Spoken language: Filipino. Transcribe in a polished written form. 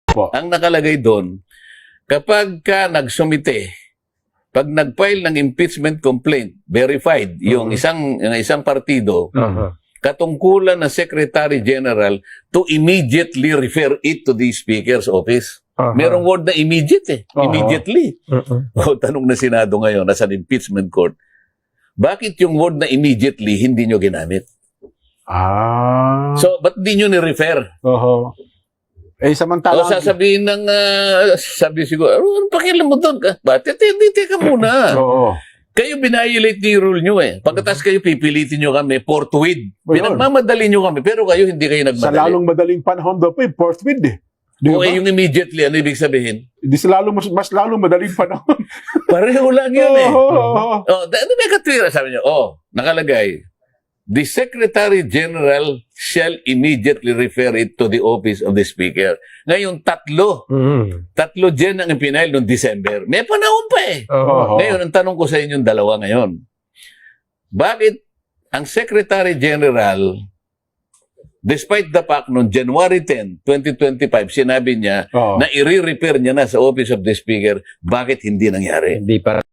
Po. Ang nakalagay doon, kapag ka nagsumite, pag nag-file ng impeachment complaint, verified, yung isang partido, katungkulan ng Secretary General to immediately refer it to the Speaker's office. Merong word na immediate eh. Immediately. O, tanong na Senado ngayon, nasa impeachment court, bakit yung word na immediately hindi nyo ginamit? So, ba't di nyo ni-refer? Eh, samantala. O sasabihin ng, sabi siguro, ano pakialam mo doon? Bakit? Hindi, teka muna. Kayo binayolate niyo yung rule nyo eh. Pagkatas kayo pipilitin nyo kami, forthwith. Pinagmamadali nyo kami, pero kayo hindi kayo nagmadali. Sa lalong madaling panahon daw po, forthwith eh. O yung immediately, ano ibig sabihin? Hindi sa mas lalong madaling panahon. Pareho lang yun eh. Ano may katwira? Sabi nyo, nakalagay, the Secretary General shall immediately refer it to the office of the Speaker. Ngayon, tatlo dyan ang ipinail noong December. May panahon pa eh. Ngayon, ang tanong ko sa inyong dalawa ngayon, bakit ang Secretary General, despite the fact noong January 10, 2025, sinabi niya na i-refer niya na sa office of the Speaker, bakit hindi nangyari? Hindi pa